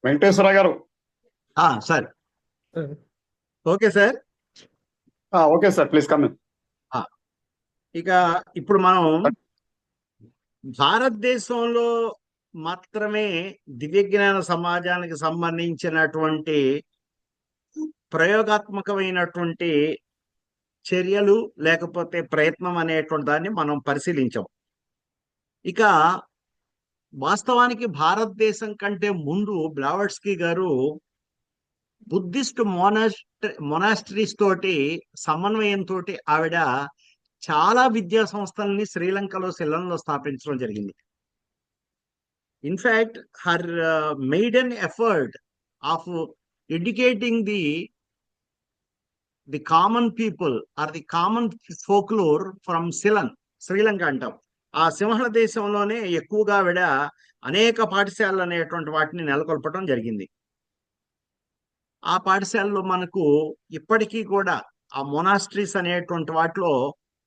వెంకటేశ్వర గారు. Sir. Okay sir. Okay sir, please come in. ఆ, ఇక ఇప్పుడు మనం భారతదేశంలో మాత్రమే దివ్య జ్ఞాన సమాజానికి సంబంధించినటువంటి ప్రయోగాత్మకమైనటువంటి చర్యలు లేకపోతే ప్రయత్నం అనేటువంటి దాన్ని మనం పరిశీలించాం. ఇక వాస్తవానికి భారతదేశం కంటే ముందు బ్లావట్స్కీ గారు బుద్ధిస్ట్ మొనాస్ట్రీస్ తోటి సమన్వయంతో ఆవిడ చాలా విద్యా సంస్థల్ని శ్రీలంకలో సిలంలో స్థాపించడం జరిగింది. In fact her maiden effort of educating the common people or the common folklore from Sri Lanka అంటాం. ఆ సింహళ దేశంలోనే ఎక్కువగా ఆవిడ అనేక పాఠశాలలు అనేటువంటి వాటిని నెలకొల్పడం జరిగింది. ఆ పాఠశాలలో మనకు ఇప్పటికీ కూడా ఆ మొనాస్ట్రీస్ అనేటువంటి వాటిలో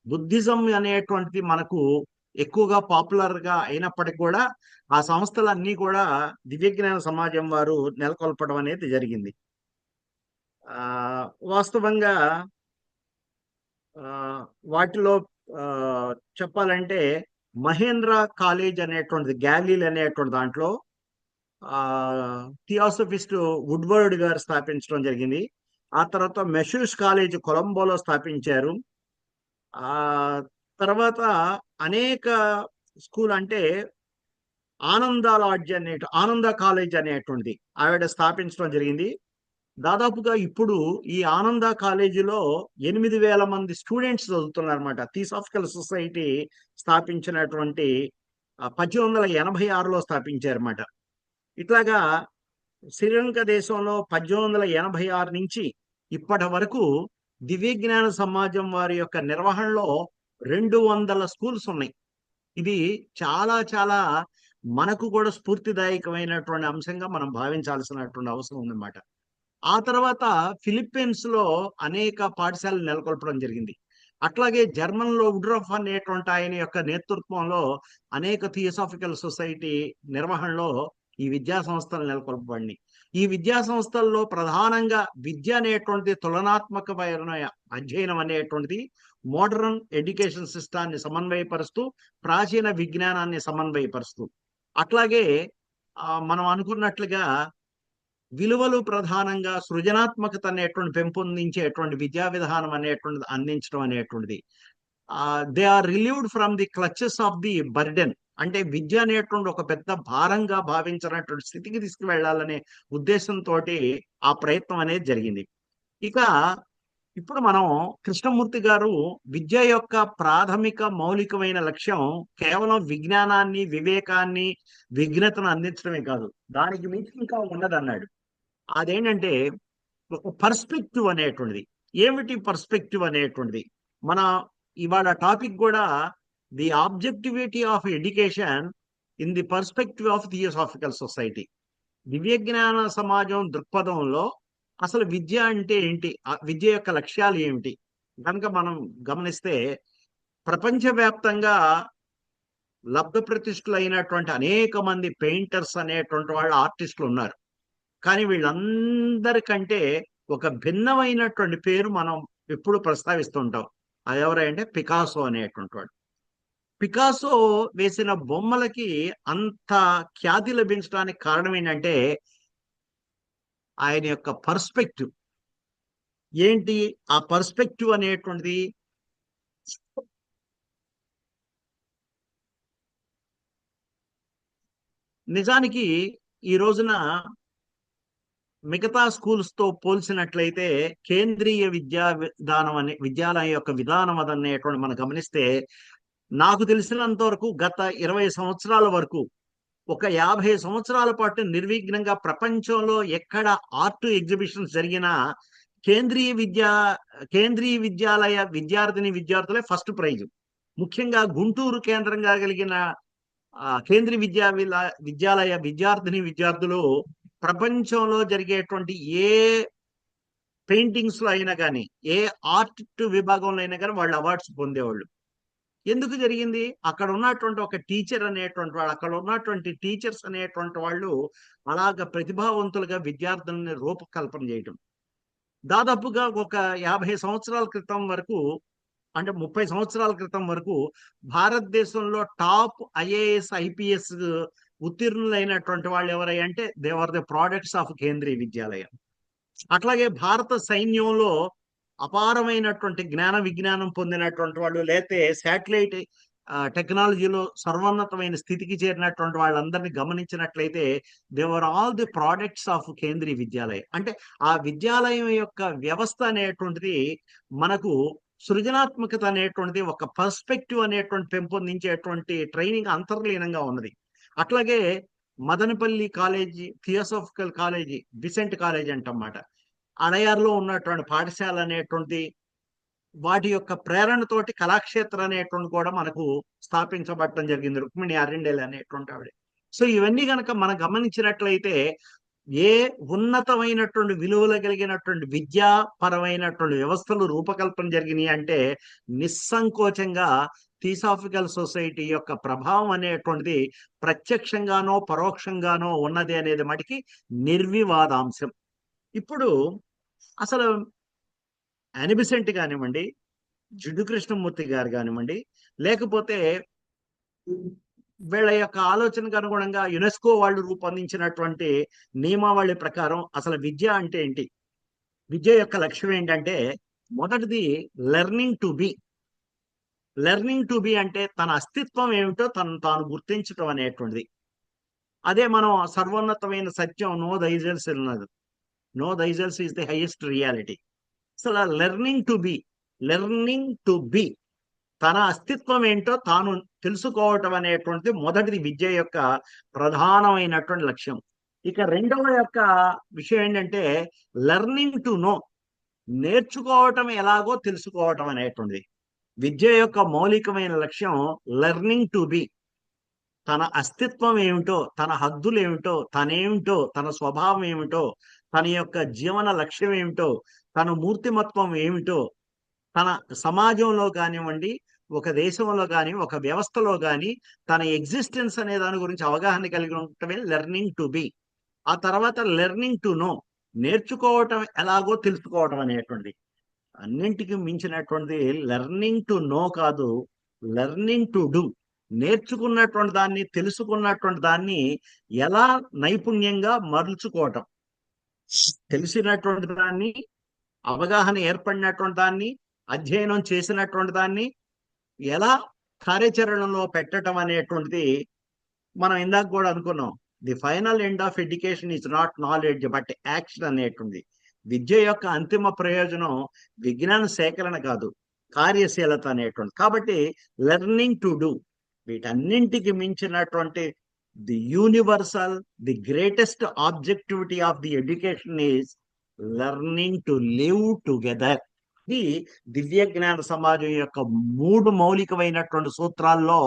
బుద్ధిజం అనేటువంటిది మనకు ఎక్కువగా పాపులర్ గా అయినప్పటికీ కూడా ఆ సంస్థలన్నీ కూడా దివ్యజ్ఞాన సమాజం వారు నెలకొల్పడం అనేది జరిగింది. ఆ వాస్తవంగా ఆ వాటిలో ఆ చెప్పాలంటే మహేంద్ర కాలేజ్ అనేటువంటిది గ్యాలీల్ అనేటువంటి దాంట్లో ఆ థియాసఫిస్ట్ వుడ్వర్డ్ గారు స్థాపించడం జరిగింది. ఆ తర్వాత మెషూస్ కాలేజ్ కొలంబోలో స్థాపించారు. ఆ తర్వాత అనేక స్కూల్ అంటే ఆనంద లాడ్జ్ ఆనంద కాలేజ్ అనేటువంటిది ఆవిడ స్థాపించడం జరిగింది. దాదాపుగా ఇప్పుడు ఈ ఆనంద కాలేజీలో 8,000 మంది స్టూడెంట్స్ చదువుతున్నారు అనమాట. థియోసాఫికల్ సొసైటీ స్థాపించినటువంటి 1886లో స్థాపించారన్నమాట. ఇట్లాగా శ్రీలంక దేశంలో 1886 నుంచి ఇప్పటి వరకు దివ్య జ్ఞాన సమాజం వారి యొక్క నిర్వహణలో 200 స్కూల్స్ ఉన్నాయి. ఇది చాలా చాలా మనకు కూడా స్ఫూర్తిదాయకమైనటువంటి అంశంగా మనం భావించాల్సినటువంటి అవసరం ఉందన్నమాట. ఆ తర్వాత ఫిలిప్పీన్స్ లో అనేక పాఠశాలలు నెలకొల్పడం జరిగింది. అట్లాగే జర్మన్ లో వుడ్రఫ్ అనేటువంటి ఆయన యొక్క నేతృత్వంలో అనేక థియోసాఫికల్ సొసైటీ నిర్వహణలో ఈ విద్యా సంస్థలు నెలకొల్పబడినాయి. ఈ విద్యా సంస్థల్లో ప్రధానంగా విద్య అనేటువంటిది తులనాత్మకమైన అధ్యయనం అనేటువంటిది మోడర్న్ ఎడ్యుకేషన్ సిస్టాన్ని సమన్వయపరుస్తూ ప్రాచీన విజ్ఞానాన్ని సమన్వయపరుస్తూ అట్లాగే మనం అనుకున్నట్లుగా విలువలు ప్రధానంగా సృజనాత్మకత అనేటువంటి పెంపొందించేటువంటి విద్యా విధానం అనేటువంటిది అందించడం అనేటువంటిది they are relieved from the clutches of the burden. అంటే విద్య అనేటువంటి ఒక పెద్ద భారంగా భావించినటువంటి స్థితికి తీసుకువెళ్లాలనే ఉద్దేశంతో ఆ ప్రయత్నం అనేది జరిగింది. ఇక ఇప్పుడు మనం కృష్ణమూర్తి గారు విద్య యొక్క ప్రాథమిక మౌలికమైన లక్ష్యం కేవలం విజ్ఞానాన్ని, వివేకాన్ని, విఘ్నతను అందించడమే కాదు, దానికి మించి ఇంకా ఉన్నదన్నాడు. అదేంటంటే ఒక పర్స్పెక్టివ్ అనేటువంటిది. ఏమిటి పర్స్పెక్టివ్ అనేటువంటిది? మన ఇవాళ టాపిక్ కూడా the objectivity of education in the perspective of theosophical society. దివ్య జ్ఞాన సమాజం దృక్పథంలో అసలు విద్య అంటే ఏంటి, విద్య యొక్క లక్ష్యాలు ఏమిటి కనుక మనం గమనిస్తే ప్రపంచవ్యాప్తంగా లబ్ధ ప్రతిష్ఠులు అయినటువంటి అనేక మంది పెయింటర్స్ అనేటువంటి వాళ్ళు ఆర్టిస్టులు ఉన్నారు. కానీ వీళ్ళందరికంటే ఒక భిన్నమైనటువంటి పేరు మనం ఎప్పుడు ప్రస్తావిస్తుంటాం. అది ఎవరంటే పికాసో అనేటువంటి వాడు. పికాసో వేసిన బొమ్మలకి అంత ఖ్యాతి లభించడానికి కారణం ఏంటంటే ఆయన యొక్క పర్స్పెక్టివ్ ఏంటి. ఆ పర్స్పెక్టివ్ అనేటువంటిది నిజానికి ఈ రోజున మిగతా స్కూల్స్ తో పోల్చినట్లయితే కేంద్రీయ విద్యాలయం యొక్క విధానం అదనేటువంటి మనం గమనిస్తే నాకు తెలిసినంత వరకు గత 20 సంవత్సరాల వరకు ఒక 50 సంవత్సరాల పాటు నిర్విఘ్నంగా ప్రపంచంలో ఎక్కడ ఆర్ట్ ఎగ్జిబిషన్స్ జరిగినా కేంద్రీయ విద్యాలయ విద్యార్థులే ఫస్ట్ ప్రైజ్. ముఖ్యంగా గుంటూరు కేంద్రంగా కలిగిన కేంద్రీయ విద్యాలయ విద్యార్థులు ప్రపంచంలో జరిగేటువంటి ఏ పెయింటింగ్స్ లో అయినా కానీ, ఏ ఆర్ట్ విభాగంలో అయినా కానీ వాళ్ళు అవార్డ్స్ పొందేవాళ్ళు. ఎందుకు జరిగింది? అక్కడ ఉన్నటువంటి ఒక టీచర్ అనేటువంటి వాడు, అక్కడ ఉన్నటువంటి టీచర్స్ అనేటువంటి వాళ్ళు అలాగ ప్రతిభావంతులుగా విద్యార్థుల్ని రూపకల్పన చేయటం. దాదాపుగా ఒక 50 సంవత్సరాల క్రితం వరకు, అంటే 30 సంవత్సరాల క్రితం వరకు భారతదేశంలో టాప్ ఐఏఎస్ ఐపీఎస్ ఉత్తీర్ణులైనటువంటి వాళ్ళు ఎవరై అంటే దేవర్ ద ప్రోడక్ట్స్ ఆఫ్ కేంద్రీయ విద్యాలయం. అట్లాగే భారత సైన్యంలో అపారమైనటువంటి జ్ఞాన విజ్ఞానం పొందినటువంటి వాళ్ళు, లేతే శాటిలైట్ టెక్నాలజీలో సర్వోన్నతమైన స్థితికి చేరినటువంటి వాళ్ళందరినీ గమనించినట్లయితే they were all the products of కేంద్రీయ విద్యాలయం. అంటే ఆ విద్యాలయం యొక్క వ్యవస్థ అనేటువంటిది మనకు సృజనాత్మకత అనేటువంటిది, ఒక పర్స్పెక్టివ్ అనేటువంటి పెంపొందించేటువంటి ట్రైనింగ్ అంతర్లీనంగా ఉన్నది. అట్లాగే Madanapalle college, theosophical college, Besant college అంటమాట, అడయార్లో ఉన్నటువంటి పాఠశాల అనేటువంటి వాటి యొక్క ప్రేరణతోటి కళాక్షేత్ర అనేటువంటి కూడా మనకు స్థాపించబడటం జరిగింది, రుక్మిణి అరిండెల్ అనేటువంటి ఆవిడ. సో ఇవన్నీ కనుక మనం గమనించినట్లయితే ఏ ఉన్నతమైనటువంటి విలువలు కలిగినటువంటి విద్యాపరమైనటువంటి వ్యవస్థలు రూపకల్పన జరిగినాయి అంటే నిస్సంకోచంగా థియోసాఫికల్ సొసైటీ యొక్క ప్రభావం అనేటువంటిది ప్రత్యక్షంగానో పరోక్షంగానో ఉన్నది అనేది మటుకి నిర్వివాదాంశం. ఇప్పుడు అసలు అనిబిసెంట్ కానివ్వండి, జిడ్డు కృష్ణమూర్తి గారు కానివ్వండి, లేకపోతే వీళ్ళ యొక్క ఆలోచనకు అనుగుణంగా యునెస్కో వాళ్ళు రూపొందించినటువంటి నియమావళి ప్రకారం అసలు విద్య అంటే ఏంటి, విద్య యొక్క లక్ష్యం ఏంటంటే మొదటిది learning to be. Learning to B అంటే తన అస్తిత్వం ఏమిటో తను తాను గుర్తించడం అనేటువంటిది. అదే మనం సర్వోన్నతమైన సత్యం, నో థైసెల్ఫ్ ఉన్నది, know thyself is the highest reality. అసలు learning to be, learning to be, తన అస్తిత్వం ఏంటో తాను తెలుసుకోవటం అనేటువంటిది మొదటిది విద్య యొక్క ప్రధానమైనటువంటి లక్ష్యం. ఇక రెండవ యొక్క విషయం ఏంటంటే లెర్నింగ్ టు నో, నేర్చుకోవటం ఎలాగో తెలుసుకోవటం అనేటువంటిది. విద్య యొక్క మౌలికమైన లక్ష్యం లెర్నింగ్ టు బి, తన అస్తిత్వం ఏమిటో, తన హద్దులు ఏమిటో, తనేమిటో, తన స్వభావం ఏమిటో, తన యొక్క జీవన లక్ష్యం ఏమిటో, తన మూర్తిమత్వం ఏమిటో, తన సమాజంలో కానివ్వండి, ఒక దేశంలో కానీ, ఒక వ్యవస్థలో కానీ తన ఎగ్జిస్టెన్స్ అనే దాని గురించి అవగాహన కలిగి ఉండటమే లెర్నింగ్ టు బి. ఆ తర్వాత లెర్నింగ్ టు నో, నేర్చుకోవటం ఎలాగో తెలుసుకోవటం అనేటువంటిది. అన్నింటికి మించినటువంటిది లెర్నింగ్ టు నో కాదు, లెర్నింగ్ టు డూ. నేర్చుకున్నటువంటి దాన్ని, తెలుసుకున్నటువంటి దాన్ని ఎలా నైపుణ్యంగా మరుచుకోవటం, తెలిసినటువంటి దాన్ని, అవగాహన ఏర్పడినటువంటి దాన్ని, అధ్యయనం చేసినటువంటి దాన్ని ఎలా కార్యాచరణలో పెట్టడం అనేటువంటిది మనం ఇందాక కూడా అనుకున్నాం. The final end of education is not knowledge but action అనేటువంటి. విద్య యొక్క అంతిమ ప్రయోజనం విజ్ఞాన సేకరణ కాదు, కార్యశీలత అనేటువంటి. కాబట్టి లెర్నింగ్ టు డూ, వీటన్నింటికి మించినటువంటి the universal, the greatest objectivity of the education is learning to live together. ఇది దివ్య జ్ఞాన సమాజం యొక్క 3 మౌలికమైనటువంటి సూత్రాల్లో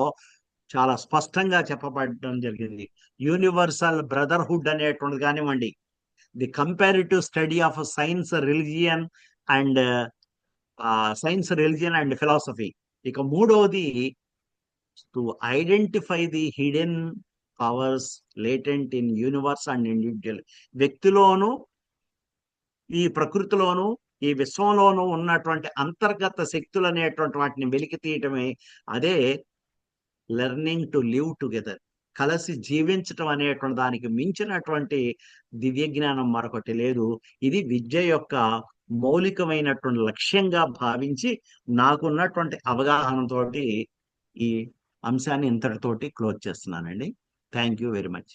చాలా స్పష్టంగా చెప్పబడటం జరిగింది. యూనివర్సల్ బ్రదర్హుడ్ అనేటువంటిది కానివ్వండి, the comparative study of science, religion and philosophy. ఇక మూడవది to identify the hidden powers latent in universe and individual. వ్యక్తిలోను, ఈ ప్రకృతిలోను, ఈ విశ్వంలోనూ ఉన్నటువంటి అంతర్గత శక్తులు అనేటువంటి వాటిని వెలికి తీయటమే అదే లెర్నింగ్ టు లివ్ టుగెదర్, కలిసి జీవించటం అనేటువంటి దానికి మించినటువంటి దివ్య జ్ఞానం మరొకటి లేదు. ఇది విద్య యొక్క మౌలికమైనటువంటి లక్ష్యంగా భావించి నాకున్నటువంటి అవగాహనతోటి ఈ అంశాన్ని ఇంతటితోటి క్లోజ్ చేస్తున్నానండి. Thank you very much.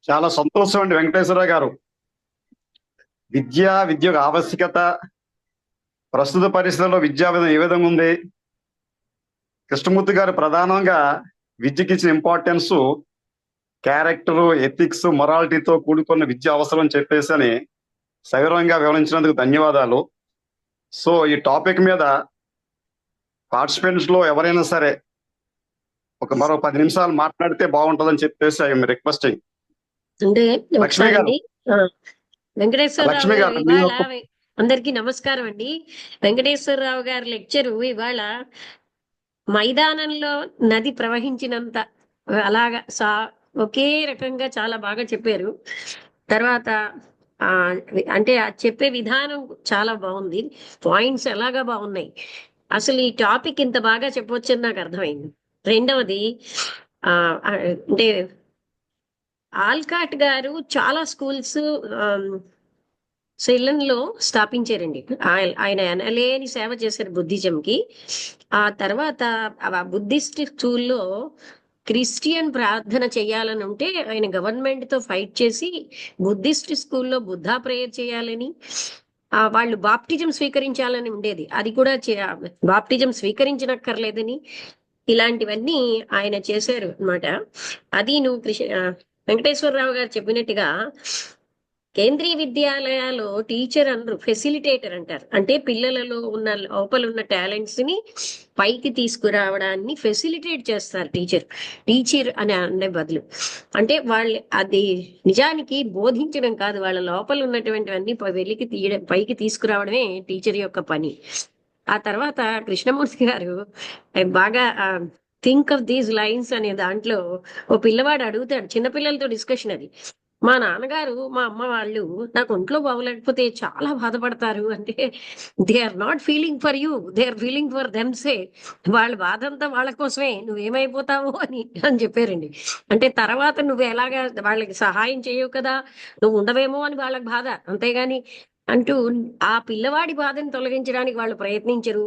చాలా సంతోషం అండి వెంకటేశ్వరరావు గారు. విద్య ఆవశ్యకత, ప్రస్తుత పరిస్థితుల్లో విద్యా విధానం ఏ విధంగా ఉంది, కృష్ణమూర్తి గారు ప్రధానంగా విద్యకి ఇచ్చిన ఇంపార్టెన్స్ క్యారెక్టర్, ఎథిక్స్, మొరాలిటీతో కూడుకున్న విద్య అవసరం అని చెప్పేసి అని సవివరంగా వివరించినందుకు ధన్యవాదాలు. సో ఈ టాపిక్ మీద పార్టిసిపెంట్స్ లో ఎవరైనా సరే మరో 10 నిమిషాలు మాట్లాడితే బాగుంటుందని చెప్పేసి ఐఎమ్ రిక్వెస్టింగ్. అంటే లక్ష్మి గారు, వెంకటేశ్వర లక్ష్మి గారు, అందరికీ నమస్కారం అండి. వెంకటేశ్వరరావు గారి లెక్చరు ఇవాళ మైదానంలో నది ప్రవహించినంత అలాగా ఒకే రకంగా చాలా బాగా చెప్పారు. తర్వాత ఆ అంటే ఆ చెప్పే విధానం చాలా బాగుంది. పాయింట్స్ ఎలాగా బాగున్నాయి. అసలు ఈ టాపిక్ ఇంత బాగా చెప్పొచ్చని నాకు అర్థమైంది. రెండవది ఆ అంటే ఆల్కాట్ గారు చాలా స్కూల్స్ లో స్థాపించారండి. ఆయన ఎనలేని సేవ చేశారు బుద్ధిజంకి. ఆ తర్వాత ఆ బుద్ధిస్ట్ స్కూల్లో క్రిస్టియన్ ప్రార్థన చేయాలని ఉంటే ఆయన గవర్నమెంట్ తో ఫైట్ చేసి బుద్ధిస్ట్ స్కూల్లో బుద్ధా ప్రేయర్ చేయాలని, వాళ్ళు బాప్టిజం స్వీకరించాలని ఉండేది. అది కూడా బాప్టిజం స్వీకరించనక్కర్లేదని, ఇలాంటివన్నీ ఆయన చేశారు అన్నమాట. అది నువ్వు వెంకటేశ్వరరావు గారు చెప్పినట్టుగా కేంద్రీయ విద్యాలయాల్లో టీచర్ అనరు, ఫెసిలిటేటర్ అంటారు. అంటే పిల్లలలో ఉన్న లోపల ఉన్న టాలెంట్స్ ని పైకి తీసుకురావడాన్ని ఫెసిలిటేట్ చేస్తారు టీచర్ అని అనే బదులు. అంటే వాళ్ళు అది నిజానికి బోధించడం కాదు, వాళ్ళ లోపల ఉన్నటువంటివన్నీ వెలికి తీయడం, పైకి తీసుకురావడమే టీచర్ యొక్క పని. ఆ తర్వాత కృష్ణమూర్తి గారు బాగా థింక్ ఆఫ్ దీస్ లైన్స్ అనే దాంట్లో ఓ పిల్లవాడు అడుగుతాడు, చిన్నపిల్లలతో డిస్కషన్ అది, మా నాన్నగారు మా అమ్మ వాళ్ళు నాకు ఒంట్లో బాగోలేకపోతే చాలా బాధపడతారు అంటే, they are not feeling for you, they are feeling for themselves. వాళ్ళ బాధ అంతా వాళ్ళ కోసమే, నువ్వేమైపోతావు అని అని చెప్పారండి. అంటే తర్వాత నువ్వు ఎలాగా వాళ్ళకి సహాయం చేయవు కదా, నువ్వు ఉండవేమో అని వాళ్ళకి బాధ, అంతేగాని అంటూ ఆ పిల్లవాడి బాధను తొలగించడానికి వాళ్ళు ప్రయత్నించరు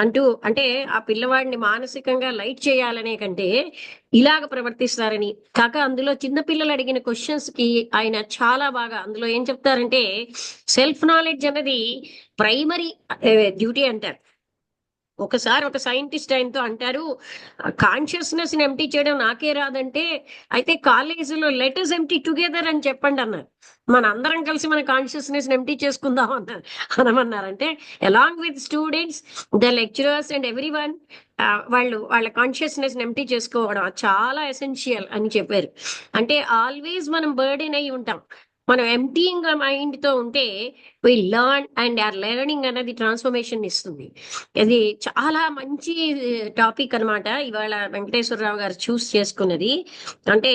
అంటూ. అంటే ఆ పిల్లవాడిని మానసికంగా లైట్ చేయాలనే కంటే ఇలాగ ప్రవర్తిస్తారని. కాక అందులో చిన్న పిల్లలు అడిగిన క్వశ్చన్స్ కి ఆయన చాలా బాగా అందులో ఏం చెప్తారంటే, సెల్ఫ్ నాలెడ్జ్ అన్నది ప్రైమరీ డ్యూటీ అంటారు. ఒకసారి ఒక సైంటిస్ట్ ఆయనతో అంటారు, కాన్షియస్నెస్ ని ఎంటీ చేయడం నాకే రాదంటే అయితే కాలేజీలో లెటర్స్ ఎంటీ టుగెదర్ అని చెప్పండి అన్నారు. మన అందరం కలిసి మన కాన్షియస్నెస్ ఎంటీ చేసుకుందాం అన్నారు. అనమన్నారంటే along with students, the lecturers and every one, వాళ్ళు వాళ్ళ కాన్షియస్నెస్ ఎంటీ చేసుకోవడం చాలా ఎసెన్షియల్ అని చెప్పారు. అంటే ఆల్వేస్ మనం బర్డెన్ అయి ఉంటాం. మనం ఎంటీయింగ్ మైండ్ తో ఉంటే we learn, and or learning అనేది ట్రాన్స్ఫర్మేషన్ ఇస్తుంది. ఇది చాలా మంచి టాపిక్ అన్నమాట ఇవాళ వెంకటేశ్వరరావు గారు చూస్ చేసుకున్నది. అంటే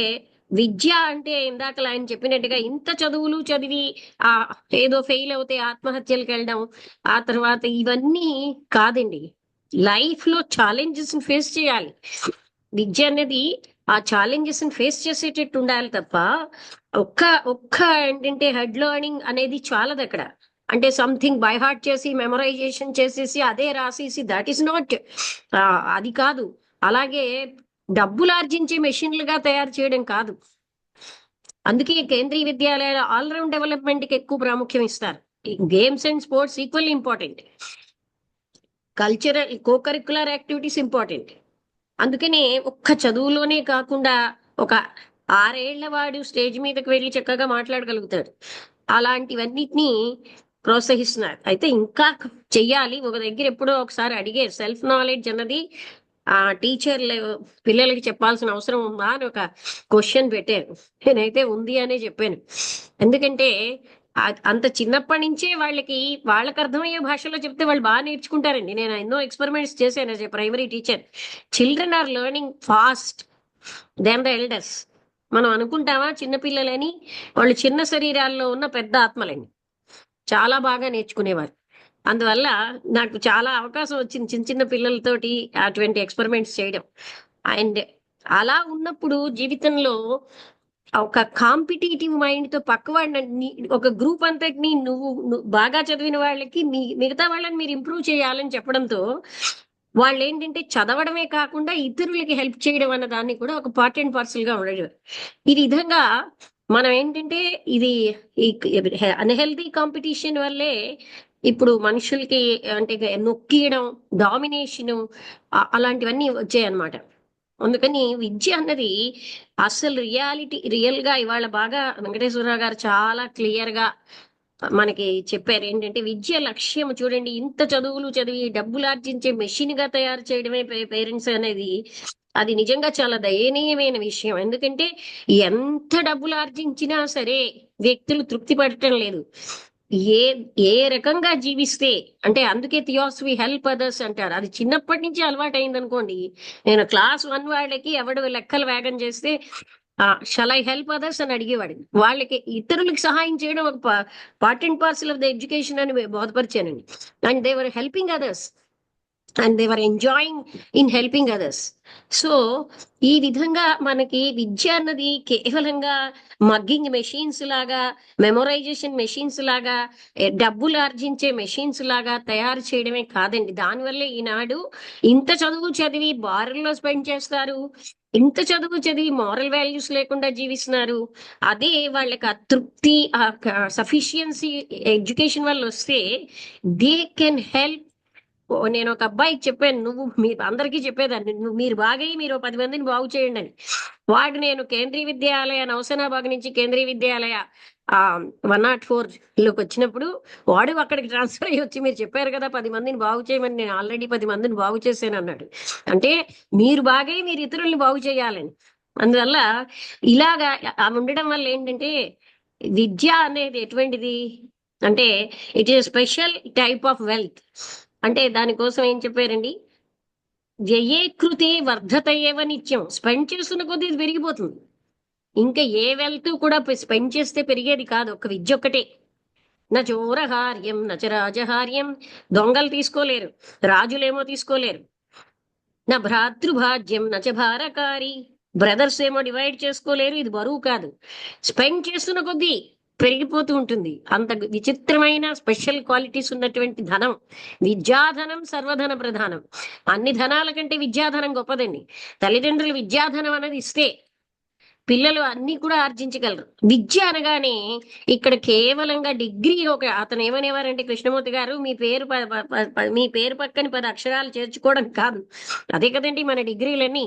విద్య అంటే ఇందాక ఆయన చెప్పినట్టుగా ఇంత చదువులు చదివి ఆ ఏదో ఫెయిల్ అవుతే ఆత్మహత్యలకు వెళ్ళడం, ఆ తర్వాత ఇవన్నీ కాదండి. లైఫ్ లో ఛాలెంజెస్ ని ఫేస్ చేయాలి. విద్య అనేది ఆ ఛాలెంజెస్ ని ఫేస్ చేసేటట్టు ఉండాలి తప్ప ఒక్క ఒక్క ఏంటంటే హెడ్ లెర్నింగ్ అనేది చాలదు అక్కడ. అంటే సంథింగ్ బై హార్ట్ చేసి మెమరైజేషన్ చేసేసి అదే రాసేసి దట్ ఈస్ నాట్, అది కాదు. అలాగే డబ్బులు ఆర్జించే మెషిన్లుగా తయారు చేయడం కాదు. అందుకే కేంద్రీయ విద్యాలయాల ఆల్రౌండ్ డెవలప్మెంట్ కి ఎక్కువ ప్రాముఖ్యం ఇస్తారు. Games and sports equally important, cultural co-curricular activities important. అందుకనే ఒక్క చదువులోనే కాకుండా ఒక 6 ఏళ్ల వాడు స్టేజ్ మీదకి వెళ్ళి చక్కగా మాట్లాడగలుగుతాడు. అలాంటివన్నిటినీ ప్రోత్సహిస్తున్నారు. అయితే ఇంకా చెయ్యాలి. ఒక దగ్గర ఎప్పుడో ఒకసారి అడిగారు, సెల్ఫ్ నాలెడ్జ్ అన్నది టీచర్లు పిల్లలకి చెప్పాల్సిన అవసరం ఉందా అని ఒక క్వశ్చన్ పెట్టారు. నేనైతే ఉంది అనే చెప్పాను. ఎందుకంటే అంత చిన్నప్పటి నుంచే వాళ్ళకి అర్థమయ్యే భాషలో చెప్తే వాళ్ళు బాగా నేర్చుకుంటారండి. నేను ఎన్నో ఎక్స్పెరిమెంట్స్ చేశాను as a primary teacher. Children are learning fast then the elders. మనం అనుకుంటామా చిన్నపిల్లలని, వాళ్ళు చిన్న శరీరాల్లో ఉన్న పెద్ద ఆత్మలని, చాలా బాగా నేర్చుకునేవారు. అందువల్ల నాకు చాలా అవకాశం వచ్చింది చిన్న చిన్న పిల్లలతోటి అటువంటి ఎక్స్పెరిమెంట్స్ చేయడం. అండ్ అలా ఉన్నప్పుడు జీవితంలో ఒక కాంపిటేటివ్ మైండ్ తో పక్కవాడిని, ఒక గ్రూప్ అంతటిని నువ్వు బాగా చదివిన వాళ్ళకి మిగతా వాళ్ళని మీరు ఇంప్రూవ్ చేయాలని చెప్పడంతో వాళ్ళు ఏంటంటే చదవడమే కాకుండా ఇతరులకి హెల్ప్ చేయడం అన్న దాన్ని కూడా ఒక పార్ట్ అండ్ పార్సల్ గా ఉండేది. ఈ విధంగా మనం ఏంటంటే ఇది అన్హెల్దీ కాంపిటీషన్ వల్లే ఇప్పుడు మనుషులకి అంటే నొక్కియడం, డామినేషన్, అలాంటివన్నీ వచ్చాయి అన్నమాట. అందుకని విద్య అన్నది అసలు రియల్ గా ఇవాళ బాగా వెంకటేశ్వరరావు గారు చాలా క్లియర్ గా మనకి చెప్పారు. ఏంటంటే విద్య లక్ష్యం చూడండి, ఇంత చదువులు చదివి డబ్బులు ఆర్జించే మెషిన్ గా తయారు చేయడమే పేరెంట్స్ అనేది, అది నిజంగా చాలా దయనీయమైన విషయం. ఎందుకంటే ఎంత డబ్బులు ఆర్జించినా సరే వ్యక్తులు తృప్తి పడటం లేదు. ఏ ఏ రకంగా జీవిస్తే, అంటే అందుకే థియాసఫీ హెల్ప్ అదర్స్ అంటారు. అది చిన్నప్పటి నుంచి అలవాటు అయింది అనుకోండి. నేను క్లాస్ 1 వాళ్ళకి ఎవడు లెక్కలు వేగం చేస్తే షల్ ఐ హెల్ప్ అదర్స్ అని అడిగేవాడిని. వాళ్ళకి ఇతరులకు సహాయం చేయడం ఒక part and parcel of the education అని బోధపరిచానండి. And they were helping others and they were enjoying in helping others. So ఈ విధంగా మనకి విద్య అన్నది కేవలంగా మగ్గింగ్ మెషిన్స్ లాగా, మెమొరైజేషన్ మెషిన్స్ లాగా, డబ్బులు ఆర్జించే మెషిన్స్ లాగా తయారు చేయడమే కాదండి. దానివల్లే ఈనాడు ఇంత చదువు చదివి బారుల్లో స్పెండ్ చేస్తారు, ఇంత చదువు చదివి మారల్ వాల్యూస్ లేకుండా జీవిస్తున్నారు. అదే వాళ్ళకి ఆ తృప్తి, ఆ సఫిషియన్సీ ఎడ్యుకేషన్ వల్ల వస్తే దే కెన్ హెల్ప్. నేను ఒక అబ్బాయికి చెప్పాను, నువ్వు మీ అందరికీ చెప్పేదాన్ని, మీరు బాగై మీరు 10 మందిని బాగు చేయండి అని. వాడు నేను కేంద్రీయ విద్యాలయ నవసేనాబాగ్ నుంచి కేంద్రీయ విద్యాలయ 104 లోకి వచ్చినప్పుడు వాడు అక్కడికి ట్రాన్స్ఫర్ అయ్యి వచ్చి, మీరు చెప్పారు కదా 10 మందిని బాగు చేయమని, నేను ఆల్రెడీ 10 మందిని బాగు చేశాను అన్నాడు. అంటే మీరు బాగై మీరు ఇతరుల్ని బాగు చేయాలని. అందువల్ల ఇలాగా ఉండడం వల్ల ఏంటంటే విద్య అనేది ఎటువంటిది అంటే it is special type of wealth. అంటే దానికోసం ఏం చెప్పారండి, వ్యయే కృతే వర్ధతయేవ నిత్యం. స్పెండ్ చేస్తున్న కొద్దీ ఇది పెరిగిపోతుంది. ఇంకా ఏ వెల్త్ కూడా స్పెండ్ చేస్తే పెరిగేది కాదు, ఒక విద్య ఒక్కటే. నచోరహార్యం నచ రాజహార్యం. దొంగలు తీసుకోలేరు, రాజులేమో తీసుకోలేరు. నా భ్రాతృభాజ్యం నచ భారకారి. బ్రదర్స్ ఏమో డివైడ్ చేసుకోలేరు, ఇది బరువు కాదు. స్పెండ్ చేస్తున్న కొద్దీ పెరిగిపోతూ ఉంటుంది. అంత విచిత్రమైన స్పెషల్ క్వాలిటీస్ ఉన్నటువంటి ధనం విద్యాధనం, సర్వధన ప్రధానం. అన్ని ధనాల కంటే విద్యాధనం గొప్పదండి. తల్లిదండ్రులు విద్యాధనం అనేది ఇస్తే పిల్లలు అన్ని కూడా ఆర్జించగలరు. విద్య అనగానే ఇక్కడ కేవలంగా డిగ్రీ, అతను ఏమనేవారంటే కృష్ణమూర్తి గారు, మీ పేరు పక్కన 10 అక్షరాలు చేర్చుకోవడం కాదు. అదే కదండి మన డిగ్రీలన్నీ.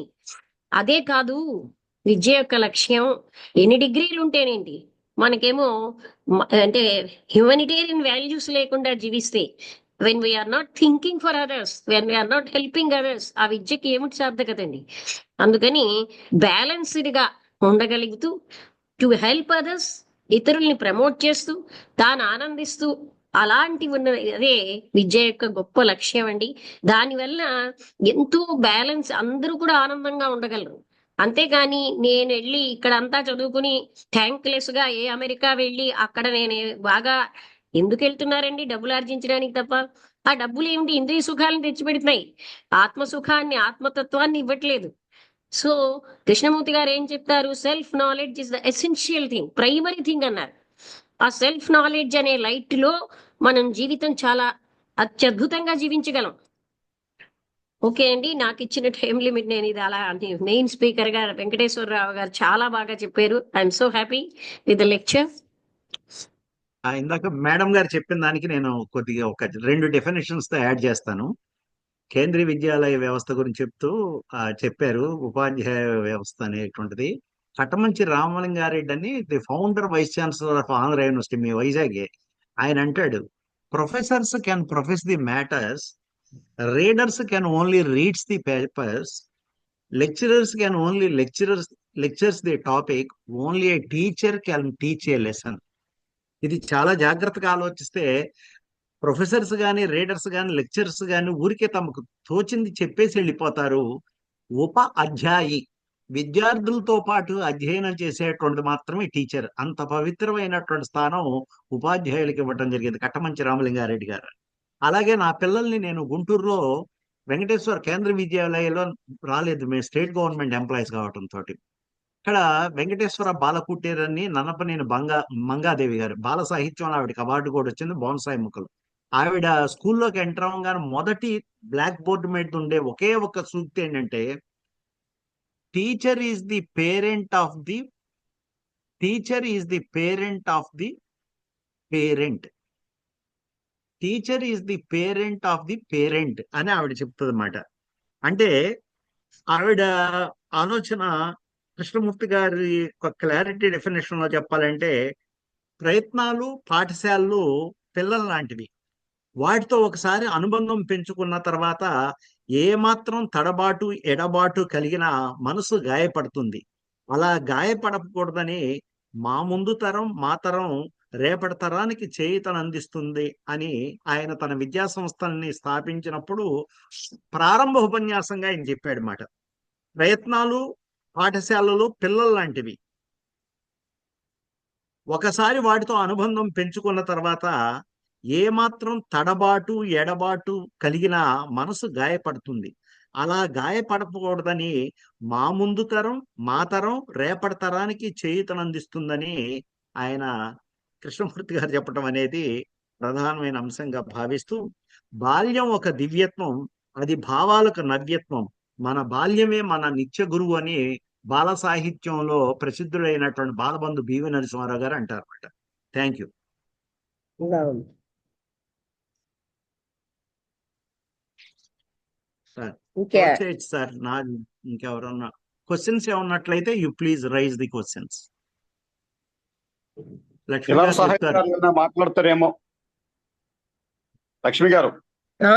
అదే కాదు విద్య యొక్క లక్ష్యం. ఎన్ని డిగ్రీలు ఉంటేనేంటి, మనకేమో అంటే హ్యూమనిటేరియన్ వాల్యూస్ లేకుండా జీవిస్తే, when we're not thinking for others, when we're not helping others, ఆ విద్యకి ఏమిటి సార్థకతండి. అందుకని బ్యాలెన్స్డ్ గా ఉండగలుగుతూ, టు హెల్ప్ అదర్స్, ఇతరుల్ని ప్రమోట్ చేస్తూ, తాను ఆనందిస్తూ, అలాంటి ఉన్న అదే విద్య యొక్క గొప్ప లక్ష్యం అండి. దానివల్ల ఎంతో బ్యాలెన్స్, అందరూ కూడా ఆనందంగా ఉండగలరు. అంతేగాని నేను వెళ్ళి ఇక్కడ అంతా చదువుకుని థ్యాంక్లెస్ గా అమెరికా వెళ్ళి అక్కడ నేను బాగా ఎందుకు వెళ్తున్నారండి, డబ్బులు ఆర్జించడానికి తప్ప. ఆ డబ్బులు ఏమిటి, ఇంద్రియ సుఖాలను తెచ్చిపెడుతున్నాయి, ఆత్మ సుఖాన్ని, ఆత్మతత్వాన్ని ఇవ్వట్లేదు. సో కృష్ణమూర్తి గారు ఏం చెప్తారు, self knowledge is the essential thing, primary thing అన్నారు. ఆ సెల్ఫ్ నాలెడ్జ్ అనే లైట్ లో మనం జీవితం చాలా అత్యద్భుతంగా జీవించగలం. ఓకే అండి, నాకు ఇచ్చిన టైం లిమిట్ నేను ఇది అలా మెయిన్ స్పీకర్ గా వెంకటేశ్వరరావు గారు చాలా బాగా చెప్పారు. I'm so happy with the lecture. ఇందాక మేడం గారు చెప్పిన దానికి నేను కొద్దిగా ఒక 2 డెఫినేషన్స్ తో యాడ్ చేస్తాను. కేంద్రీయ విద్యాలయ వ్యవస్థ గురించి చెప్తూ చెప్పారు, ఉపాధ్యాయ వ్యవస్థ అనేటువంటిది. కట్టమంచి రామలింగారెడ్డి అని the founder vice chancellor of Andhra university, మీ వైజాగ్, ఆయన అంటాడు, professors can profess the matters, readers can only reads the papers, lecturers can only lectures the topic, only a teacher can teach a lesson. ఇది చాలా జాగ్రత్తగా ఆలోచిస్తే ప్రొఫెసర్స్ కానీ, readers కానీ, lecturers కానీ ఊరికే తమకు తోచింది చెప్పేసి వెళ్ళిపోతారు. ఉప అధ్యాయి, విద్యార్థులతో పాటు అధ్యయనం చేసేటువంటిది మాత్రమే టీచర్. అంత పవిత్రమైనటువంటి స్థానం ఉపాధ్యాయులకు ఇవ్వటం జరిగింది కట్టమంచి రామలింగారెడ్డి గారు. అలాగే నా పిల్లల్ని నేను గుంటూరులో వెంకటేశ్వర కేంద్ర విద్యాలయంలో రాలేదు, మేము స్టేట్ గవర్నమెంట్ ఎంప్లాయీస్ కావడంతో. ఇక్కడ వెంకటేశ్వర బాలకుటీర్ అని నన్నపనేని మంగాదేవి గారు, బాల సాహిత్యంలో ఆవిడకి అవార్డు కూడా వచ్చింది, బోన్సాయి ముక్కలు. ఆవిడ స్కూల్లోకి ఎంటర్ అవ్వగానే మొదటి బ్లాక్ బోర్డు మీద ఉండే ఒకే ఒక సూక్తి ఏంటంటే, teacher is the parent of the teacher is the parent of the parent, teacher is the parent of the parent అని ఆవిడ చెప్తుంది అన్నమాట. అంటే ఆవిడ ఆలోచన, కృష్ణమూర్తి గారి క్లారిటీ డెఫినేషన్ లో చెప్పాలంటే, ప్రయత్నాలు పాఠశాలలు పిల్లల లాంటివి. వాటితో ఒకసారి అనుబంధం పెంచుకున్న తర్వాత ఏమాత్రం తడబాటు ఎడబాటు కలిగిన మనసు గాయపడుతుంది. అలా గాయపడకూడదని మా ముందు తరం, మా తరం రేపటి తరానికి చేయూతనందిస్తుంది అని ఆయన తన విద్యా సంస్థల్ని స్థాపించినప్పుడు ప్రారంభ ఉపన్యాసంగా ఆయన చెప్పాడు మాట. ప్రయత్నాలు పాఠశాలలు పిల్లలు లాంటివి. ఒకసారి వాటితో అనుబంధం పెంచుకున్న తర్వాత ఏమాత్రం తడబాటు ఎడబాటు కలిగినా మనసు గాయపడుతుంది. అలా గాయపడకూడదని మా ముందు తరం, మా తరం రేపటి తరానికి చేయూతనందిస్తుందని ఆయన కృష్ణమూర్తి గారు చెప్పటం అనేది ప్రధానమైన అంశంగా భావిస్తూ, బాల్యం ఒక దివ్యత్వం, అది భావాలకు నవ్యత్వం, మన బాల్యమే మన నిత్య గురువు అని బాల సాహిత్యంలో ప్రసిద్ధుడైనటువంటి బాలబంధు బివి నరసింహారావు గారు అంటారు అన్నమాట. Thank you. బాగుంది. సార్ ఇంకా చేయొచ్చు సార్. నా ఇంకెవరన్నా క్వశ్చన్స్ ఏమన్నట్లయితే you please raise the questions. Lakshmi Ila గారు సహాయ చెప్తారు. గారు మాట్లాడతారేమో. లక్ష్మి గారు, ఆ?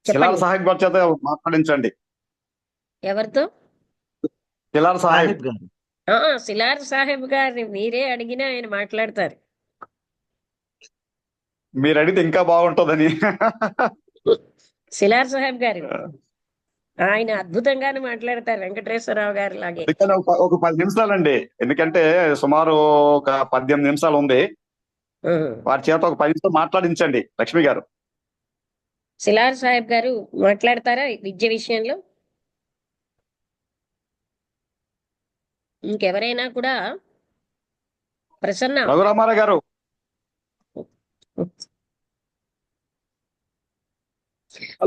శిలాల చెప్పండి. సాహిబ్ గారి చేత మాట్లాడించండి. ఎవరితో? శిలాల సాహిబ్ సాహిబ్ గారు సిలార్ సాహెబ్ గారిని మీరే అడిగినా ఆయన మాట్లాడతారు. మీరు అడిగితే ఇంకా బాగుంటుందని. సిలార్ సాహెబ్ గారు ఆయన అద్భుతంగానే మాట్లాడతారు, వెంకటేశ్వరరావు గారి లాగే. అందుకని ఒక 10 నిమిషాలండి, ఎందుకంటే సుమారు ఒక 18 నిమిషాలు ఉంది. వారి చేత ఒక 10 నిమిషాలు మాట్లాడించండి లక్ష్మి గారు. సిలార్ సాహెబ్ గారు మాట్లాడతారా విద్య విషయంలో? ఇంకెవరైనా కూడా? ప్రసన్న. రఘురామారావు గారు.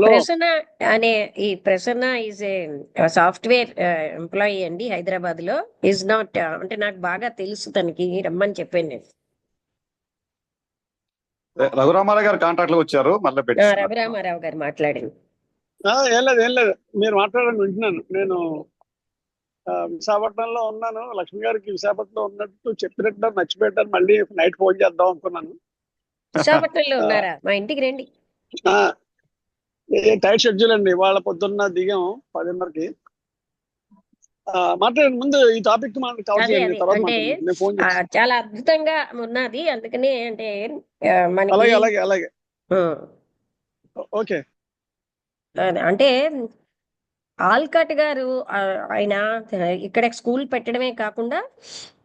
ప్రసన్న అనే ఈ Prasanna is a software employee అండి హైదరాబాద్ లో. ఈజ్ నాట్ అంటే నాకు బాగా తెలుసు, తనకి రమ్మని చెప్పాను నేను. రఘురామారావు గారు కాంటాక్ట్ లో వచ్చారు, మళ్ళీ పెట్టి రఘురామారావు గారు మాట్లాడింది. ఏం లేదు మీరు మాట్లాడండి, వింటున్నాను. నేను విశాఖపట్నంలో ఉన్నాను. లక్ష్మి గారికి విశాఖపట్నంలో ఉన్నట్టు చెప్పినట్టు మర్చిపెట్టాను. మళ్ళీ నైట్ ఫోన్ చేద్దాం అనుకున్నాను. విశాఖపట్నంలో ఉన్నారా? మా ఇంటికి రండి. టైట్ షెడ్యూల్ అండి. వాళ్ళ పొద్దున్న దిగాం 10:30కి. మాట్లాడండి, ముందు ఈ టాపిక్ కవర్ చేయండి, తర్వాత నేను ఫోన్ చేస్తాను. చాలా అద్భుతంగా ఉన్నది, అందుకని అంటే అలాగే అలాగే అలాగే ఓకే. అంటే ఆల్కట్ గారు ఆయన ఇక్కడ స్కూల్ పెట్టడమే కాకుండా,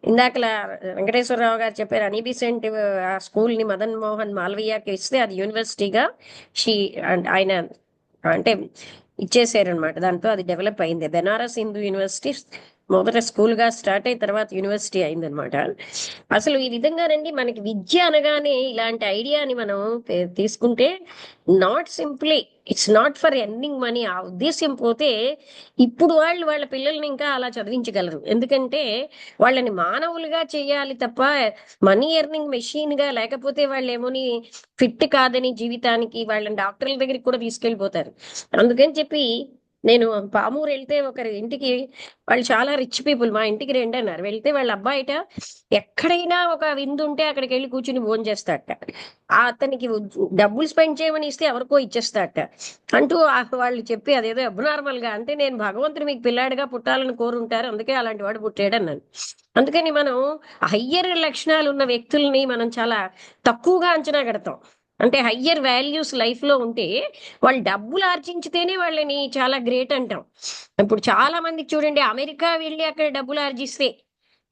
ఇందాకలా వెంకటేశ్వరరావు గారు చెప్పారు అనిబిసెంట్ ఆ స్కూల్ ని మదన్ మోహన్ మాల్వియాకి ఇస్తే అది యూనివర్సిటీగా ఆయన అంటే ఇచ్చేసారనమాట. దాంతో అది డెవలప్ అయింది. బెనారస్ హిందూ యూనివర్సిటీ మొదట స్కూల్ గా స్టార్ట్ అయిన తర్వాత యూనివర్సిటీ అయిందనమాట. అసలు ఈ విధంగానండి మనకి విద్య అనగానే ఇలాంటి ఐడియాని మనం తీసుకుంటే, not simply it's not for earning money. ఆ ఉద్దేశ్యం పోతే ఇప్పుడు వాళ్ళ పిల్లల్ని ఇంకా అలా చదివించగలరు. ఎందుకంటే వాళ్ళని మానవులుగా చేయాలి తప్ప మనీ ఎర్నింగ్ మెషిన్ గా, లేకపోతే వాళ్ళు ఏమోని ఫిట్ కాదని జీవితానికి వాళ్ళని డాక్టర్ల దగ్గరికి కూడా తీసుకెళ్ళిపోతారు. అందుకని చెప్పి నేను పామూరు వెళ్తే ఒకరి ఇంటికి, వాళ్ళు చాలా రిచ్ పీపుల్, మా ఇంటికి రండి అన్నారు. వెళ్తే వాళ్ళ అబ్బాయిట ఎక్కడైనా ఒక విందు ఉంటే అక్కడికి వెళ్ళి కూర్చుని భోజనం చేస్తాడట. అతనికి డబ్బులు స్పెండ్ చేయమని ఇస్తే ఎవరికో ఇచ్చేస్తాడట అంటూ వాళ్ళు చెప్పి అదేదో అబ్నార్మల్ గా, అంటే నేను భగవంతుడు మీకు పిల్లాడిగా పుట్టాలని కోరుంటారు, అందుకే అలాంటి వాడు పుట్టాడు అన్నాను. అందుకని మనం హయ్యర్ లక్షణాలు ఉన్న వ్యక్తుల్ని మనం చాలా తక్కువగా అంచనా కడతాం. అంటే హయ్యర్ వాల్యూస్ లైఫ్ లో ఉంటే వాళ్ళు డబ్బులు ఆర్జించితేనే వాళ్ళని చాలా గ్రేట్ అంటాం. ఇప్పుడు చాలా మందికి చూడండి, అమెరికా వెళ్ళి అక్కడ డబ్బులు ఆర్జిస్తే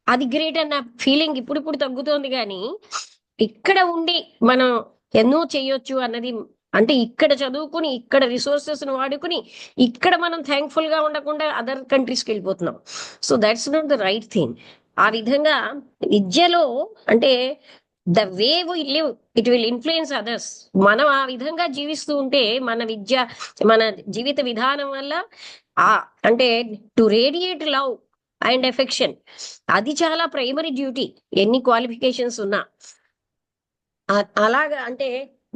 అది గ్రేట్ అన్న ఫీలింగ్ ఇప్పుడు తగ్గుతోంది. కానీ ఇక్కడ ఉండి మనం ఎన్నో చేయొచ్చు అన్నది, అంటే ఇక్కడ చదువుకుని ఇక్కడ రిసోర్సెస్ ను వాడుకుని ఇక్కడ మనం థ్యాంక్ఫుల్ గా ఉండకుండా అదర్ కంట్రీస్కి వెళ్ళిపోతున్నాం. So that's not the right thing. ఆ విధంగా విద్యలో అంటే the way we live it will influence others. మనం ఆ విధంగా జీవిస్తూ ఉంటే మన విద్య, మన జీవిత విధానం వల్ల అంటే to radiate love and affection, అది చాలా ప్రైమరీ డ్యూటీ ఎన్ని క్వాలిఫికేషన్స్ ఉన్నా. అలాగా అంటే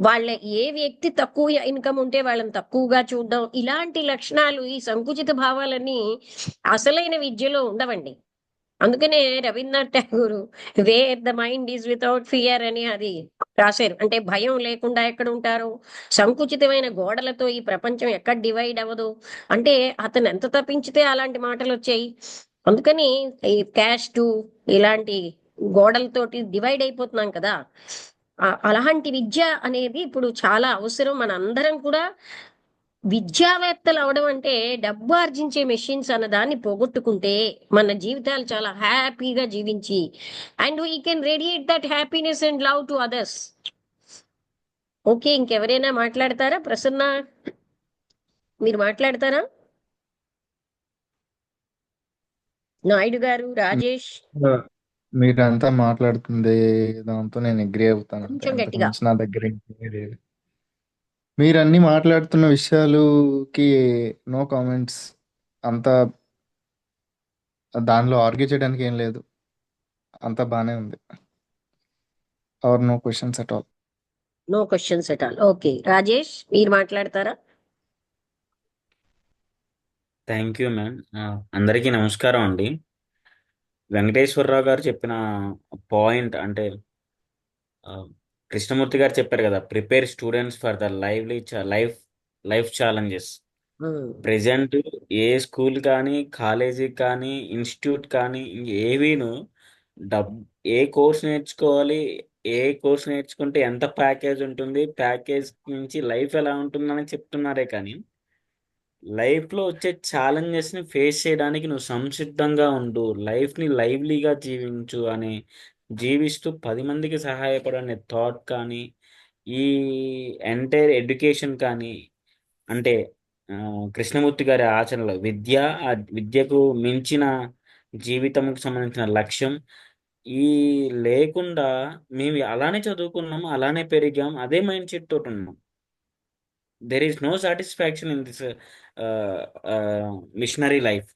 వాళ్ళ ఏ వ్యక్తి తక్కువ ఇన్కమ్ ఉంటే వాళ్ళని తక్కువగా చూడడం, ఇలాంటి లక్షణాలు, ఈ సంకుచిత భావాలన్నీ అసలైన విద్యలో ఉండవండి. అందుకనే Rabindranath Tagore where the mind is without fear అని అది రాశారు. అంటే భయం లేకుండా ఎక్కడ ఉంటారు, సంకుచితమైన గోడలతో ఈ ప్రపంచం ఎక్కడ డివైడ్ అవ్వదు అంటే అతను ఎంత తప్పించితే అలాంటి మాటలు వచ్చాయి. అందుకని ఈ క్యాస్ట్ ఇలాంటి గోడలతోటి డివైడ్ అయిపోతున్నాం కదా. అలాంటి విద్య అనేది ఇప్పుడు చాలా అవసరం. మన అందరం కూడా విద్యావేత్తలు అవడం అంటే డబ్బు ఆర్జించే మెషిన్స్ అన్న దాన్ని పోగొట్టుకుంటే మన జీవితాలు చాలా హ్యాపీగా జీవించి and we can radiate that happiness and love to others. Okay, ఇంకెవరైనా మాట్లాడతారా? ప్రసన్న, మీరు మాట్లాడతారా? నాయుడు గారు, రాజేష్, మీరంతా మాట్లాడుతుంది దాంతో నేను అగ్రి అవుతాను. అంతే, కొంచెం అంతకు గట్టిగా. మించి నా దగ్గర ఇంకేమీ లేదు. మీరు అన్ని మాట్లాడుతున్న విషయాలుకి నో కామెంట్స్. అంతా దానిలో ఆర్గ్యూ చేయడానికి ఏం లేదు, అంతా బాగానే ఉంది. Are no questions at all. No questions at all. Okay, Rajesh మీరు మాట్లాడతారా? Thank you ma'am. అందరికీ నమస్కారం అండి. వెంకటేశ్వరరావు గారు చెప్పిన పాయింట్ అంటే ఆ, కృష్ణమూర్తి గారు చెప్పారు కదా, prepare students for the life challenges. Present A school కానీ, కాలేజీ కానీ, ఇన్స్టిట్యూట్ కానీ, ఏవీను డబ్ ఏ కోర్స్ నేర్చుకోవాలి, ఏ కోర్స్ నేర్చుకుంటే ఎంత ప్యాకేజ్ ఉంటుంది, ప్యాకేజ్ నుంచి లైఫ్ ఎలా ఉంటుందని చెప్తున్నారే కానీ లైఫ్లో వచ్చే ఛాలెంజెస్ని ఫేస్ చేయడానికి నువ్వు సంసిద్ధంగా ఉండు, లైఫ్ని లైవ్లీగా జీవించు అని జీవిస్తూ 10 మందికి సహాయపడనే థాట్ కానీ, ఈ ఎంటైర్ ఎడ్యుకేషన్ కానీ అంటే కృష్ణమూర్తి గారి ఆచరణలో ఆ విద్యకు మించిన జీవితంకి సంబంధించిన లక్ష్యం ఈ లేకుండా మేము అలానే చదువుకున్నాము, అలానే పెరిగాం, అదే మైండ్ సెట్ తోటి ఉన్నాం. There is no satisfaction in this missionary life.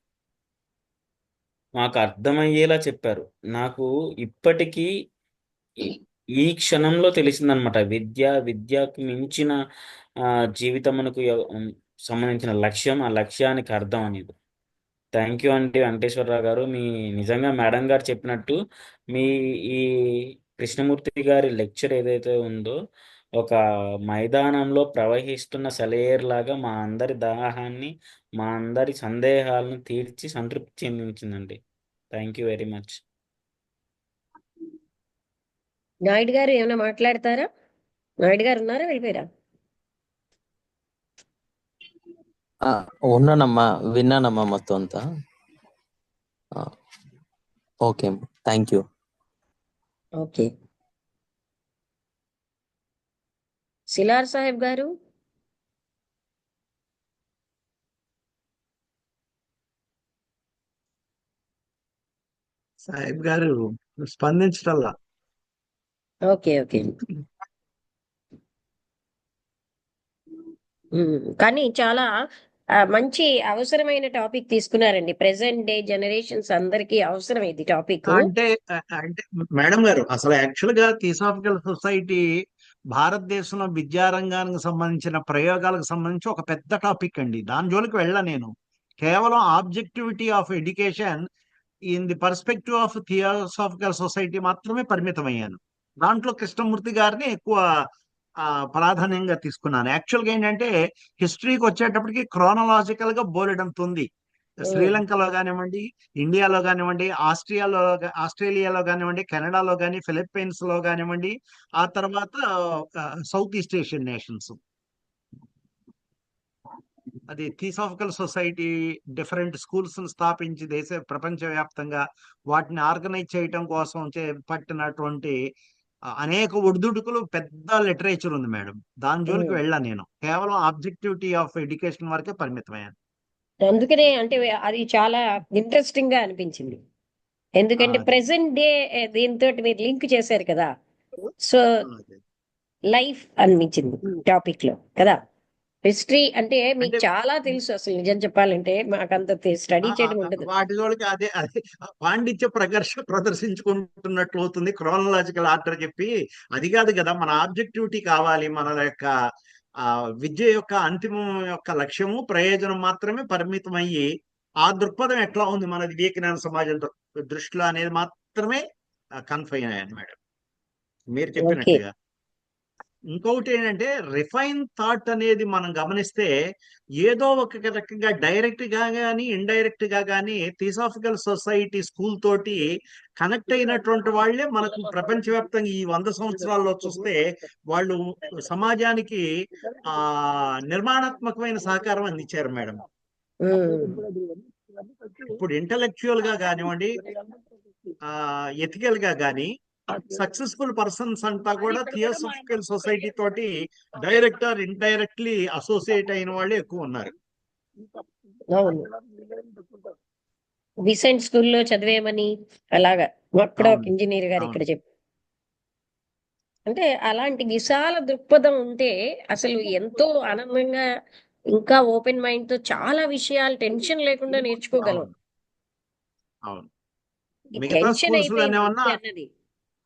మాకు అర్థమయ్యేలా చెప్పారు. నాకు ఇప్పటికీ ఈ- ఈ క్షణంలో తెలిసిందనమాట, విద్యకు మించిన జీవితమునకు సంబంధించిన లక్ష్యం, ఆ లక్ష్యానికి అర్థం అనేది. థ్యాంక్ యూ అండి వెంకటేశ్వరరావు గారు. మీ నిజంగా మేడం గారు చెప్పినట్టు మీ ఈ కృష్ణమూర్తి గారి లెక్చర్ ఏదైతే ఉందో ఒక మైదానంలో ప్రవహిస్తున్న సెలయేరు లాగా మా అందరి దాహాన్ని, మా అందరి సందేహాలను తీర్చి సంతృప్తి చెందించిందండి. Thank you very much. Naidu గారు ఏమైనా మాట్లాడతారా? నాయుడు గారు ఉన్నారా, వెళ్ళిపోయారా? ఉన్నానమ్మా, విన్నానమ్మా మొత్తం అంతా. Okay, thank you. Okay, Silar Saheb గారు. సాహెబ్ గారు స్పందించటల్లా. Okay okay. కానీ చాలా మంచి అవసరమైన టాపిక్ తీసుకున్నారండి. ప్రెసెంట్ డే జనరేషన్స్ అందరికీ అవసరం ఇది టాపిక్. అంటే అంటే మేడం గారు, అసలు యాక్చువల్ గా థియోసాఫికల్ సొసైటీ భారతదేశంలో విద్యారంగానికి సంబంధించిన ప్రయోగాలకు సంబంధించి ఒక పెద్ద టాపిక్ అండి. దాని జోలికి వెళ్ళా నేను. కేవలం objectivity of education in the perspective of theosophical society మాత్రమే పరిమితమయ్యాను. దాంట్లో కృష్ణమూర్తి గారిని ఎక్కువ ప్రాధాన్యంగా తీసుకున్నాను. యాక్చువల్ గా ఏంటంటే హిస్టరీకి వచ్చేటప్పటికి క్రోనలాజికల్ గా బోలెడంత ఉంది. శ్రీలంకలో కానివ్వండి, ఇండియాలో కానివ్వండి, ఆస్ట్రేలియాలో కానివ్వండి, కెనడాలో కానీ, ఫిలిప్పీన్స్ లో కానివ్వండి, ఆ తర్వాత సౌత్ ఈస్ట్ ఏషియన్ నేషన్స్. అది థియోసాఫికల్ సొసైటీ డిఫరెంట్ స్కూల్స్ స్థాపించి ప్రపంచవ్యాప్తంగా వాటిని ఆర్గనైజ్ చేయటం కోసం పట్టినటువంటి అనేక ఒడిదుడుకులు, పెద్ద లిటరేచర్ ఉంది మేడం. దాని జోలికి వెళ్ళా నేను. కేవలం ఆబ్జెక్టివిటీ ఆఫ్ ఎడ్యుకేషన్ వరకే పరిమితమయ్యాను. అందుకనే అంటే అది చాలా ఇంట్రెస్టింగ్ గా అనిపించింది. ఎందుకంటే ప్రెసెంట్ డే దీంతో మీరు లింక్ చేశారు కదా, సో లైఫ్ అనిపించింది టాపిక్ లో కదా. హిస్టరీ అంటే మీకు చాలా తెలుసు. అసలు నిజం చెప్పాలంటే మాకంత స్టడీ చేయడం ఉండదు. వాటి జోలికి అదే పాండిత్య ప్రదర్శించుకుంటున్నట్లు అవుతుంది. క్రోనలాజికల్ ఆర్డర్ చెప్పి అది కాదు కదా. మన ఆబ్జెక్టివిటీ కావాలి. మన యొక్క విద్య యొక్క అంతిమం యొక్క లక్ష్యము, ప్రయోజనం మాత్రమే పరిమితమయ్యి ఆ దృక్పథం ఎట్లా ఉంది మన వివేకానంద సమాజం దృష్టిలో అనేది మాత్రమే కన్ఫైన్ అయ్యాను మేడం, మీరు చెప్పినట్టుగా. ఇంకొకటి ఏంటంటే రిఫైన్ థాట్ అనేది మనం గమనిస్తే ఏదో ఒక రకంగా డైరెక్ట్ గా కానీ ఇండైరెక్ట్ గా కానీ థియోసాఫికల్ సొసైటీ స్కూల్ తోటి కనెక్ట్ అయినటువంటి వాళ్ళే మనకు ప్రపంచవ్యాప్తంగా ఈ 100 సంవత్సరాల్లో చూస్తే వాళ్ళు సమాజానికి ఆ నిర్మాణాత్మకమైన సహకారం అందించారు మేడం. ఇప్పుడు ఇంటలెక్చువల్ గా కానివ్వండి, ఎథికల్ గా కానీ సక్సెస్ఫుల్ పర్సన్స్ అంతా కూడా థియోసాఫికల్ సొసైటీ తోటి డైరెక్ట్ ఆర్ ఇండైరెక్ట్లీ అసోసియేట్ అయిన వాళ్ళే ఎక్కువ ఉన్నారు. అవును, విసెంట్ స్కూల్లో చదివేమని అలాగా అక్కడ ఒక అవును ఇంజనీర్ గారు అవును ఇక్కడ చెప్పి, అంటే అలాంటి విశాల దృక్పథం ఉంటే అసలు ఎంతో ఆనందంగా ఇంకా ఓపెన్ మైండ్ తో చాలా విషయాలు టెన్షన్ లేకుండా నేర్చుకోగలం. అవును అవును. ఈ మిగతా టెన్షన్ స్కూల్స్ అయిపోయింది లోనేమన్నా విద్య అన్నది.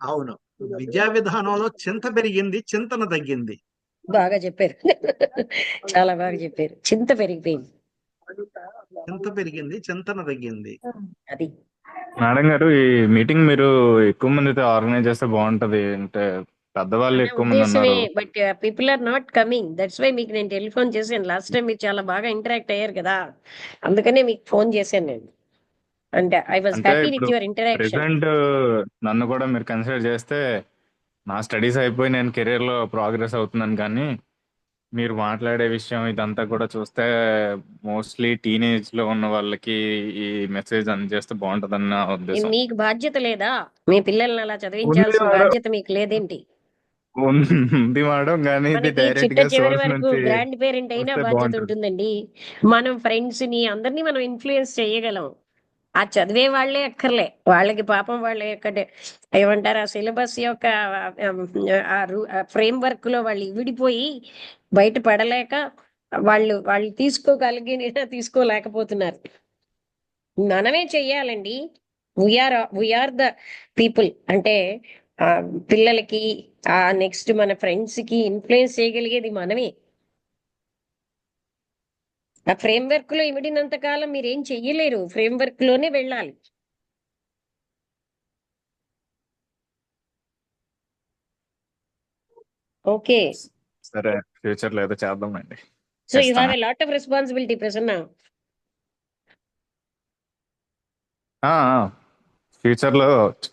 అవును విద్యా విధానంలో చింత పెరిగింది, చింతన తగ్గింది. బాగా చెప్పారు. చాలా బాగా చెప్పారు. చింత పెరిగిపోయింది. చింత పెరిగింది, చింతన తగ్గింది. అది మేడం గారు, ఈ మీటింగ్ మీరు ఎక్కువ మందితో ఆర్గనైజ్ చేస్తే బాగుంటది. అంటే పెద్దవాళ్ళు మన ఎక్కువ మంది ఉద్దేశమే, ఉన్నారు. But people are not coming. That's why మీకు నేను టెలిఫోన్ చేశాను. లాస్ట్ టైం మీరు చాలా బాగా ఇంటరాక్ట్ అయ్యారు కదా, అందుకనే మీకు ఫోన్ చేశాను నేను. అంటే ఐ వాజ్ అంటే హ్యాపీ ఇప్పుడు విత్ యువర్ ఇంటరాక్షన్. ప్రెసెంట్ నన్ను కూడా మీరు కన్సిడర్ చేస్తే నా స్టడీస్ అయిపోయి నేను కెరీర్ లో ప్రోగ్రెస్ అవుతున్నాను, కానీ మీరు మాట్లాడే విషయం ఇదంతా కూడా చూస్తే మోస్ట్లీ టీనేజ్ లో ఉన్న వాళ్ళకి ఈ మెసేజ్ అందజేస్తే బాగుంటదని నా ఉద్దేశం. మీకు బాధ్యత లేదా? మీ పిల్లల్ని అలా ఉంది చదివించాల్సిన మేడం, బాధ్యత మీకు లేదేంటి? ఉంది మేడం, కానీ ఇది మనకి డైరెక్ట్ చిట్ట గా చివరి సోర్స్ వరకు నుంచి గ్రాండ్ పేరెంట్ అయినా చూస్తే బాధ్యత బాగుంటది. ఉంటుందండి. మనం ఫ్రెండ్స్ ని అందరినీ మనం ఇన్ఫ్లుయెన్స్ చేయగలం. ఆ చదివే వాళ్ళే అక్కర్లే, వాళ్ళకి పాపం వాళ్ళ యొక్క ఏమంటారు ఆ సిలబస్ యొక్క ఫ్రేమ్ వర్క్ లో వాళ్ళు విడిపోయి బయట పడలేక వాళ్ళు వాళ్ళు తీసుకోలేకపోతున్నారు. మనమే చెయ్యాలండి. We are the people. అంటే ఆ పిల్లలకి, ఆ నెక్స్ట్ మన ఫ్రెండ్స్ కి ఇన్ఫ్లుయెన్స్ చేయగలిగేది మనమే. ఆ ఫ్రేమ్ వర్క్ లో ఇమిడినంత కాలం మీరేం చెయ్యలేరు. ఫ్రేమ్ వర్క్ లోనే వెళ్ళాలి. ఓకే. సరే, ఫ్యూచర్ లో ఏదో చేద్దామండి, సో యూ హ్యావ్ ఖచ్చితంగా. ఎ lot of responsibility Prasanna. Future లో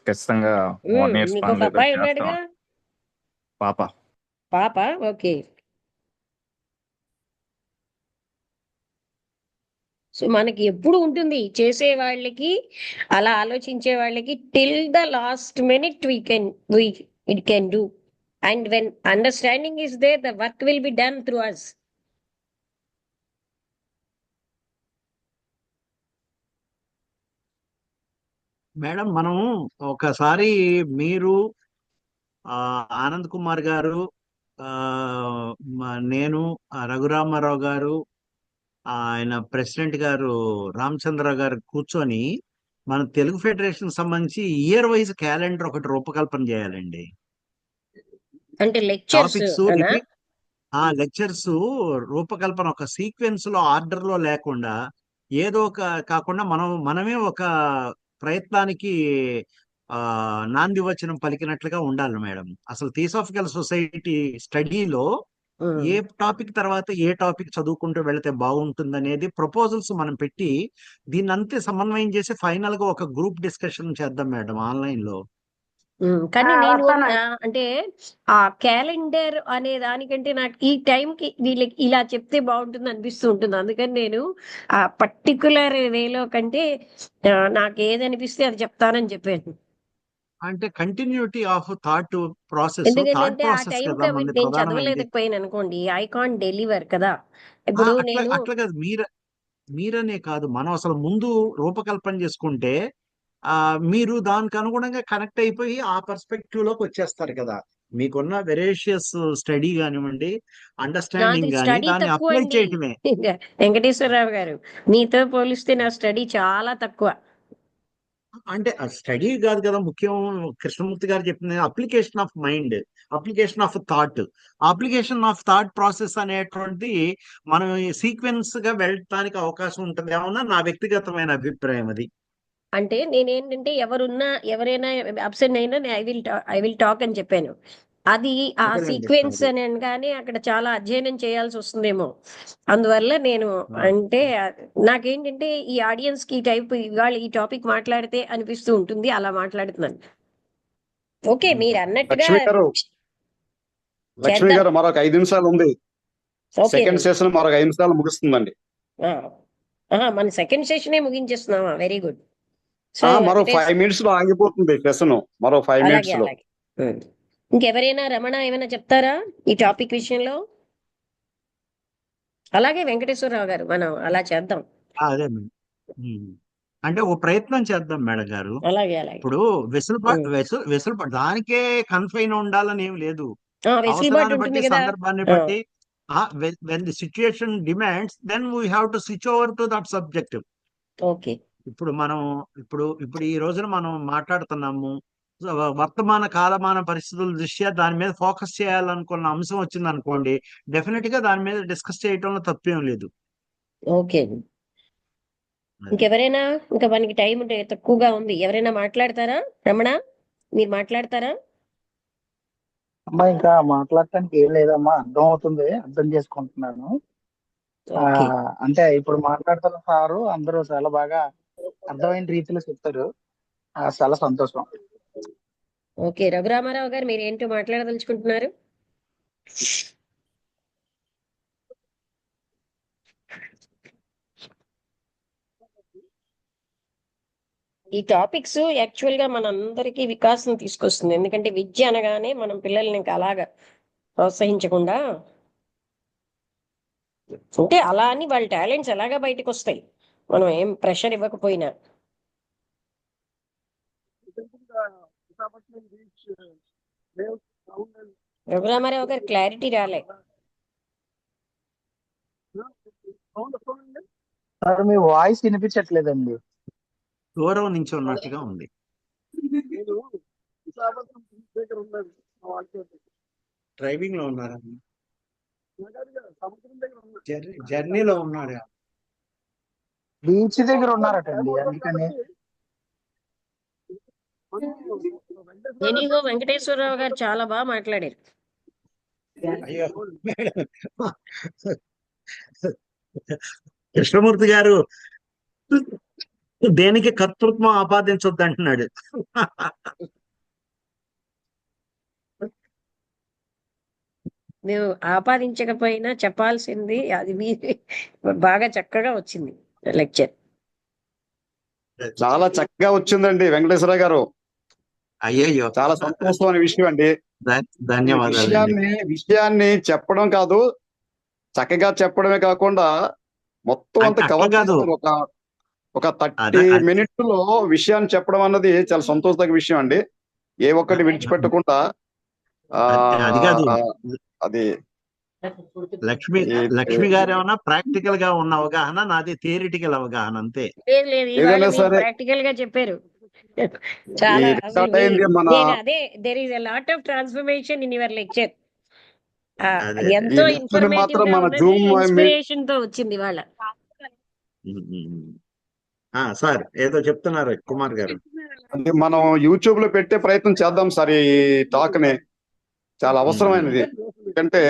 ఖచ్చితంగా 1 year మీకు స్పాన్ ఒక ఏదో అబ్బాయి ఉన్నాడుగా, చేస్తాం. పాప. పాప. ఓకే. సో మనకి ఎప్పుడు ఉంటుంది చేసే వాళ్ళకి, అలా ఆలోచించే వాళ్ళకి till the last minute we it can do. And when understanding is there, the work will be done through us. Madam మనం ఒకసారి మీరు ఆనంద్ కుమార్ గారు, ఆ, నేను, రఘురామారావు గారు, ఆయన ప్రెసిడెంట్ గారు రామచంద్ర గారు కూర్చొని మన తెలుగు ఫెడరేషన్ సంబంధించి ఇయర్ వైజ్ క్యాలెండర్ ఒకటి రూపకల్పన చేయాలండి. అంటే లెక్చర్స్ టాపిక్స్ అనా? ఆ లెక్చర్స్ రూపకల్పన ఒక సీక్వెన్స్ లో ఆర్డర్ లో లేకుండా ఏదో ఒక కాకుండా మనమే ఒక ప్రయత్నానికి నాంది వచనం పలికినట్లుగా ఉండాలి మేడం. అసలు థియోసాఫికల్ సొసైటీ స్టడీలో ఏ టాపిక్ తర్వాత ఏ టాపిక్ చదువుకుంటూ వెళితే బాగుంటుంది అనేది ప్రపోజల్స్ మనం పెట్టి దీన్ని అంతే సమన్వయం చేసి ఫైనల్ గా ఒక గ్రూప్ డిస్కషన్ చేద్దాం మేడం ఆన్లైన్ లో. కానీ నేను అంటే ఆ క్యాలెండర్ అనే దానికంటే నాకు ఈ టైంకి వీళ్ళకి ఇలా చెప్తే బాగుంటుంది అనిపిస్తూ ఉంటుంది. అందుకని నేను ఆ పర్టికులర్ వేలో కంటే నాకు ఏది అనిపిస్తే అది చెప్తానని చెప్పాను. అంటే continuity of thought process, thought ఎందుకంటే ఆ ప్రాసెస్ టైం కదా కమిట్ మనది నేను ప్రధానమైనది. చదవలేకపోయాను అనుకోండి, ఐ కాంట్ డెలివర్ కదా. ఇప్పుడు అట్లా నేను అట్లా కాదు, మీరనే కాదు, మనం అసలు ముందు రూపకల్పన చేసుకుంటే మీరు దానికి అనుగుణంగా కనెక్ట్ అయిపోయి ఆ పర్స్పెక్టివ్ లోకి వచ్చేస్తారు కదా. మీకున్న వెరేషియస్ స్టడీ కానివ్వండి, నాది అండర్స్టాండింగ్ కానీ స్టడీ దాన్ని తక్కువ అప్లై అండి. చేయటమే. వెంకటేశ్వరరావు గారు, మీతో పోలిస్తే నా స్టడీ చాలా తక్కువ. అంటే స్టడీ కాదు కదా ముఖ్యం. కృష్ణమూర్తి గారు చెప్పింది application of mind, application of thought. Application of thought process అనేటువంటి మనం సీక్వెన్స్ గా వెళ్ళటానికి అవకాశం ఉంటుంది ఏమన్నా నా వ్యక్తిగతమైన అభిప్రాయం అది. అంటే నేనేంటంటే ఎవరైనా అబ్సెంట్ అయినా ఐ విల్ టాక్ అని చెప్పాను. అది ఆ అదేలేండి సీక్వెన్స్ అది. అని అనగానే అక్కడ చాలా అధ్యయనం చేయాల్సి వస్తుందేమో. అందువల్ల నేను అంటే నాకేంటంటే ఈ ఆడియన్స్ కి ఈ టైప్ ఇవాళ ఈ టాపిక్ మాట్లాడితే అనిపిస్తూ ఉంటుంది, అలా మాట్లాడుతున్నాను. ఓకే, మీరు అన్నట్టుగా లక్ష్మి గారు చేద్దాం. మరొక 5 నిమిషాలు ఉంది. సెకండ్ ఓకేనండి. సెషన్ మరొక 5 నిమిషాలు ముగుస్తుందండి. మన సెకండ్ సెషనే ముగించేస్తున్నామా? Very good. సో మరో 5 మినిట్స్ లో ఆగిపోతుంది సెషన్. మరో 5 అలాగే మినిట్స్ లో. అలాగే. ఇంకెవరైనా రమణ ఏమైనా చెప్తారా ఈ టాపిక్ విషయంలో? అలాగే వెంకటేశ్వరరావు గారు, మనం అలా చేద్దాం. అదే మేడం. అంటే ఓ ప్రయత్నం చేద్దాం మేడం గారు. అలాగే అలాగే. ఇప్పుడు వెసులుబాటు దానికే కన్ఫైన్ ఉండాలని ఏం లేదు. వెసులుబాటు అవసరాన్ని ఉంటుంది బట్టి, కదా. సందర్భాన్ని బట్టి, when the situation demands then we have to switch over to that subject. Okay. ఇప్పుడు మనం ఇప్పుడు ఈ రోజున మనం మాట్లాడుతున్నాము. వర్తమాన కాలమాన పరిస్థితుల దృష్ట్యా దాని మీద ఫోకస్ చేయాలనుకున్న అంశం వచ్చింది అనుకోండి, డెఫినెట్ గా దాని మీద డిస్కస్ చేయటంలో తప్పేం లేదు. ఓకే. ఇంకెవరైనా? ఇంకా మనకి టైం తక్కువగా ఉంది. ఎవరైనా మాట్లాడతారా? రమణ, మీరు మాట్లాడతారా? అమ్మా ఇంకా మాట్లాడటానికి ఏం లేదమ్మా, అర్థం అవుతుంది, అర్థం చేసుకుంటున్నాను. ఓకే. అంటే ఇప్పుడు మాట్లాడుతున్న సారు అందరూ చాలా బాగా అర్థమైన రీతిలో చెప్తారు. చాలా సంతోషం. ఓకే, రఘురామారావు గారు, మీరు ఏంటో మాట్లాడదలుచుకుంటున్నారు? ఈ టాపిక్స్ యాక్చువల్ గా మనందరికీ వికాసం తీసుకొస్తుంది. ఎందుకంటే విద్య అనగానే మనం పిల్లల్ని ఇంకా అలాగా ప్రోత్సహించకుండా, అంటే అలా అని వాళ్ళ టాలెంట్స్ ఎలాగా బయటకు వస్తాయి, మనం ఏం ప్రెషర్ ఇవ్వకపోయినా. Visakhapatnam beach waves sound and Raghurama Rao గారు క్లారిటీ రాలే. sound వస్తుందండి. సార్ మీ వాయిస్ వినిపించట్లేదండి. దూరం నుంచి ఉన్నట్టుగా ఉంది. నేను విశాఖపట్నం బీచ్ దగ్గర ఉన్నాను మా వాళ్ళతో. డ్రైవింగ్ లో ఉన్నారా? సముద్రం దగ్గర ఉన్నాను. జర్నీలో ఉన్నారా? బీచ్ దగ్గర ఉన్నారటండి, అందుకని. ఎనీగో వెంకటేశ్వరరావు గారు చాలా బాగా మాట్లాడారు. అయ్యో మేడం, కృష్ణమూర్తి గారు దేనికి కర్తృత్వం ఆపాదించొద్దు అంటున్నాడు. మేము ఆపాదించకపోయినా చెప్పాల్సింది అది మీ బాగా చక్కగా వచ్చింది లెక్చర్. చాలా చక్కగా వచ్చిందండి వెంకటేశ్వర గారు. అయ్యయ్యో, చాలా సంతోషమైన విషయం అండి. ధన్యవాదాలు. విషయాన్ని చెప్పడం కాదు, చక్కగా చెప్పడమే కాకుండా మొత్తం అంతా అట్లా కవర్ కాదు. ఒక 30 మినిట్స్ లో విషయాన్ని చెప్పడం అన్నది చాలా సంతోషదగ్గ విషయం అండి. ఏ ఒక్కటి విడిచిపెట్టకుండా అది కాదు, అది లక్ష్మి గారు ఏమన్నా ప్రాక్టికల్ గా ఉన్న అవగాహన, నాది థియరిటికల్ అవగాహన అంతే. ఏదైనా సరే ప్రాక్టికల్ గా చెప్పారు. చాలా అదే there is a lot of transformation in your lecture. ఎంతో ఇన్ఫర్మేటివ్ గా ఉన్నది, ఇన్స్పిరేషన్ తో వచ్చింది వాళ్ళ. సార్ ఏదో చెప్తున్నారు కుమార్ గారు. అంటే మనం యూట్యూబ్ లో పెట్టే ప్రయత్నం చేద్దాం సార్. ఈ టాక్ ని చాలా అవసరమైనది. ఎందుకంటే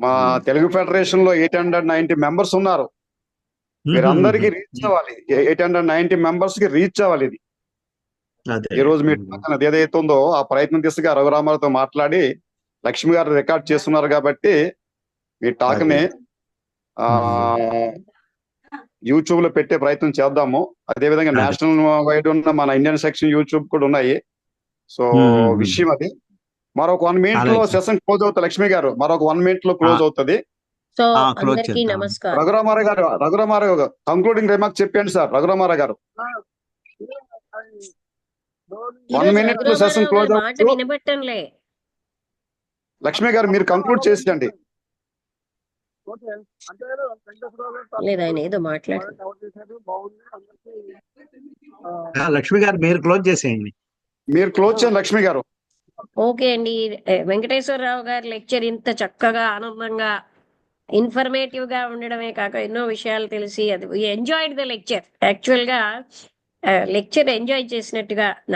మా తెలుగు ఫెడరేషన్ లో 890 మెంబర్స్ ఉన్నారు. మీరందరికీ రీచ్ అవ్వాలి. 890 మెంబర్స్ కి రీచ్ అవ్వాలి. ఇది ఈ రోజు మీరు ఏదైతే ఉందో ఆ ప్రయత్నం దిశగా రఘురామారావుతో మాట్లాడి లక్ష్మి గారు రికార్డ్ చేస్తున్నారు కాబట్టి ఈ టాక్ ని యూట్యూబ్ లో పెట్టే ప్రయత్నం చేద్దాము. అదే విధంగా నేషనల్ వైడ్ ఉన్న మన ఇండియన్ సెక్షన్ యూట్యూబ్ కూడా ఉన్నాయి. సో విషయం అది. మరొక 1 మినిట్ లో సెషన్ క్లోజ్ అవుతుంది. లక్ష్మి గారు మరొక 1 మినిట్ లో క్లోజ్ అవుతుంది. సో అందరికీ నమస్కారం. రఘురామారావు గారు కంక్లూడింగ్ రిమార్క్ చెప్పండి సార్. రఘురామారావు గారు 1 మినిట్ లో సెషన్ క్లోజ్ అవుతుంది. వినబట్టంలే. లక్ష్మి గారు మీరు కంక్లూడ్ చేసేయండి. లేదు, ఆయన ఏదో మాట్లాడారు. లక్ష్మి గారు మీరు క్లోజ్ చేసేయండి. మీరు క్లోజ్ చేయండి లక్ష్మి గారు. ఓకే అండి, వెంకటేశ్వరరావు గారి లెక్చర్ ఇంత చక్కగా ఆనందంగా ఇన్ఫర్మేటివ్ గా ఉండడమే కాక ఎన్నో విషయాలు తెలిసి అది ఎంజాయ్డ్ ద లెక్చర్. యాక్చువల్ గా లెక్చర్ ఎంజాయ్ చేసినట్టుగా